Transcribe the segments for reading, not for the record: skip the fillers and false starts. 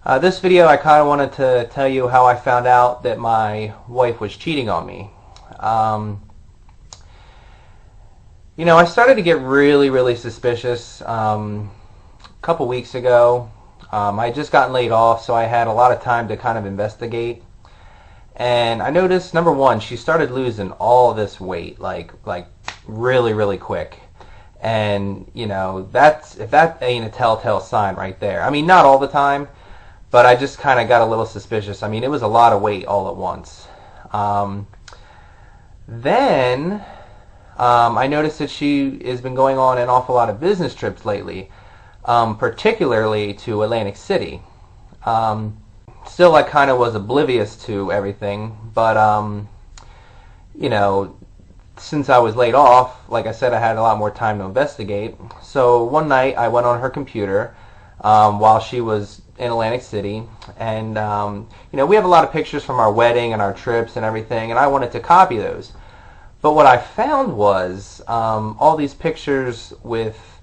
This video I kind of wanted to tell you how I found out that my wife was cheating on me. Um, I started to get really suspicious a couple weeks ago. I had just gotten laid off, so I had a lot of time to kind of investigate. And I noticed, number one, she started losing all this weight, like really quick. And that's if that ain't a telltale sign right there. I mean, not all the time. But I just kind of got a little suspicious. I mean, it was a lot of weight all at once. Then I noticed that she has been going on an awful lot of business trips lately, particularly to Atlantic City. Still, I kind of was oblivious to everything, but since I was laid off, like I said, I had a lot more time to investigate. So one night I went on her computer while she was in Atlantic City, and we have a lot of pictures from our wedding and our trips and everything, and I wanted to copy those. But what I found was all these pictures with,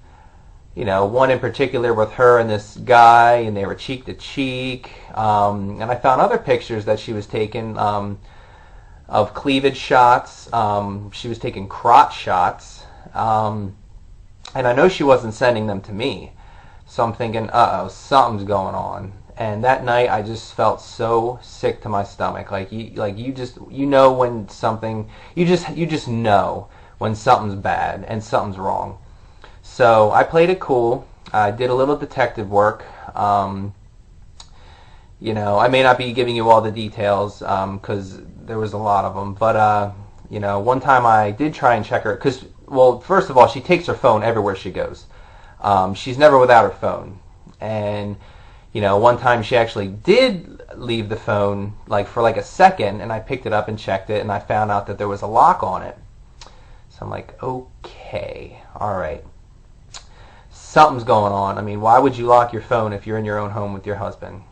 one in particular with her and this guy, and they were cheek to cheek, and I found other pictures that she was taking of cleavage shots. She was taking crotch shots, and I know she wasn't sending them to me. So I'm thinking, uh-oh, something's going on. And that night, I just felt so sick to my stomach. You know when something, you just know when something's bad and something's wrong. So I played it cool. I did a little detective work. I may not be giving you all the details because there was a lot of them. But one time I did try and check her because, well, first of all, she takes her phone everywhere she goes. She's never without her phone. And, one time she actually did leave the phone for a second, and I picked it up and checked it, and I found out that there was a lock on it. So I'm like, okay, all right. Something's going on. I mean, why would you lock your phone if you're in your own home with your husband?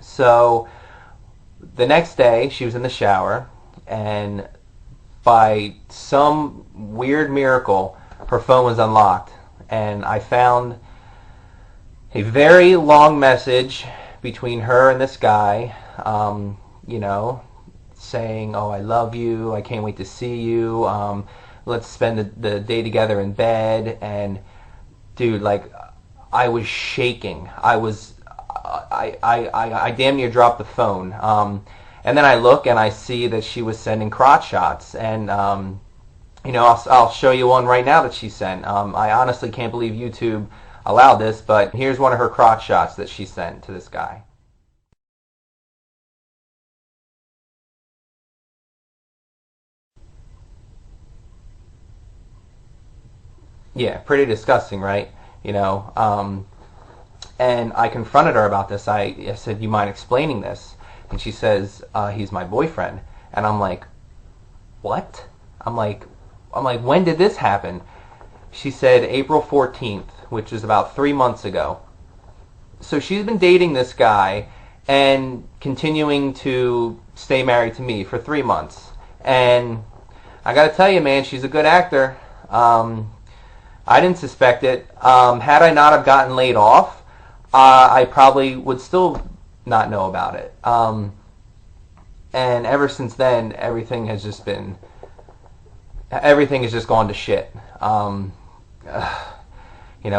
So the next day, she was in the shower, and by some weird miracle, her phone was unlocked, and I found a very long message between her and this guy, saying, oh, I love you, I can't wait to see you, let's spend the day together in bed. And dude, I was shaking. I damn near dropped the phone. And then I look and I see that she was sending crotch shots, and I'll show you one right now that she sent. I honestly can't believe YouTube allowed this, but here's one of her crotch shots that she sent to this guy. Yeah, pretty disgusting, right? And I confronted her about this. I said, you mind explaining this? And she says, he's my boyfriend. And I'm like, what? I'm like, when did this happen? She said April 14th, which is about 3 months ago. So she's been dating this guy and continuing to stay married to me for 3 months. And I gotta tell you, man, she's a good actor. I didn't suspect it. Had I not have gotten laid off, I probably would still not know about it. And ever since then, everything has just gone to shit.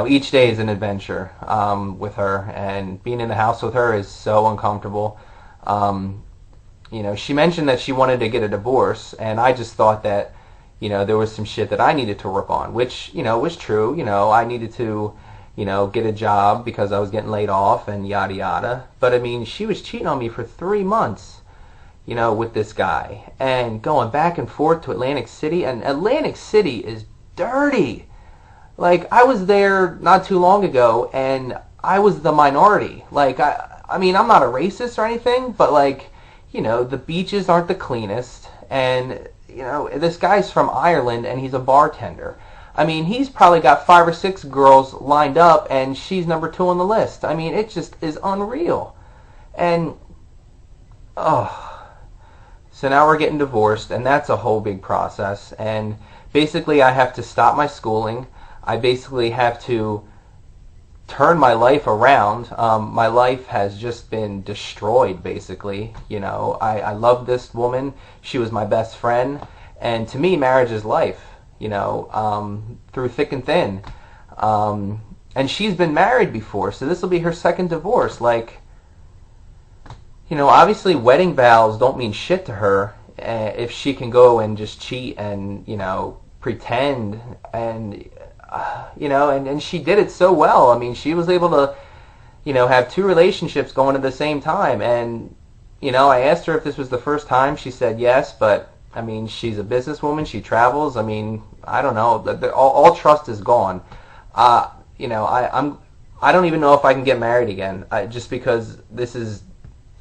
Each day is an adventure with her, and being in the house with her is so uncomfortable. She mentioned that she wanted to get a divorce, and I just thought that, there was some shit that I needed to work on, which, was true. I needed to, get a job because I was getting laid off and yada yada. But I mean, she was cheating on me for 3 months, with this guy, and going back and forth to Atlantic City, and Atlantic City is dirty. I was there not too long ago, and I was the minority. I mean, I'm not a racist or anything, but the beaches aren't the cleanest, and this guy's from Ireland, and he's a bartender. I mean, he's probably got 5 or 6 girls lined up, and she's number 2 on the list. I mean, it just is unreal. And, so now we're getting divorced, and that's a whole big process. And basically, I have to stop my schooling. I basically have to turned my life around. My life has just been destroyed, basically. I love this woman. She was my best friend. And to me, marriage is life, through thick and thin. And she's been married before, so this will be her second divorce. Like, obviously wedding vows don't mean shit to her if she can go and just cheat and, pretend and and she did it so well. I mean, she was able to, have two relationships going at the same time. And, I asked her if this was the first time. She said yes, but, I mean, she's a businesswoman. She travels. I mean, I don't know. All trust is gone. I don't even know if I can get married again, just because this is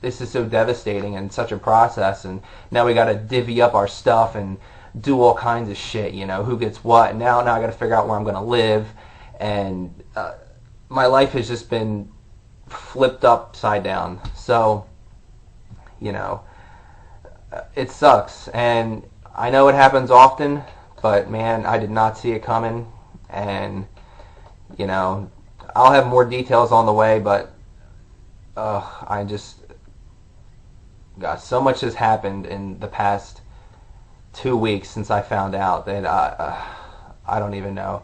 so devastating and such a process. And now we got to divvy up our stuff and do all kinds of shit, who gets what. And now I got to figure out where I'm going to live. And my life has just been flipped upside down. So, it sucks. And I know it happens often, but man, I did not see it coming. And, I'll have more details on the way, but I just, God, so much has happened in the past 2 weeks since I found out that I don't even know.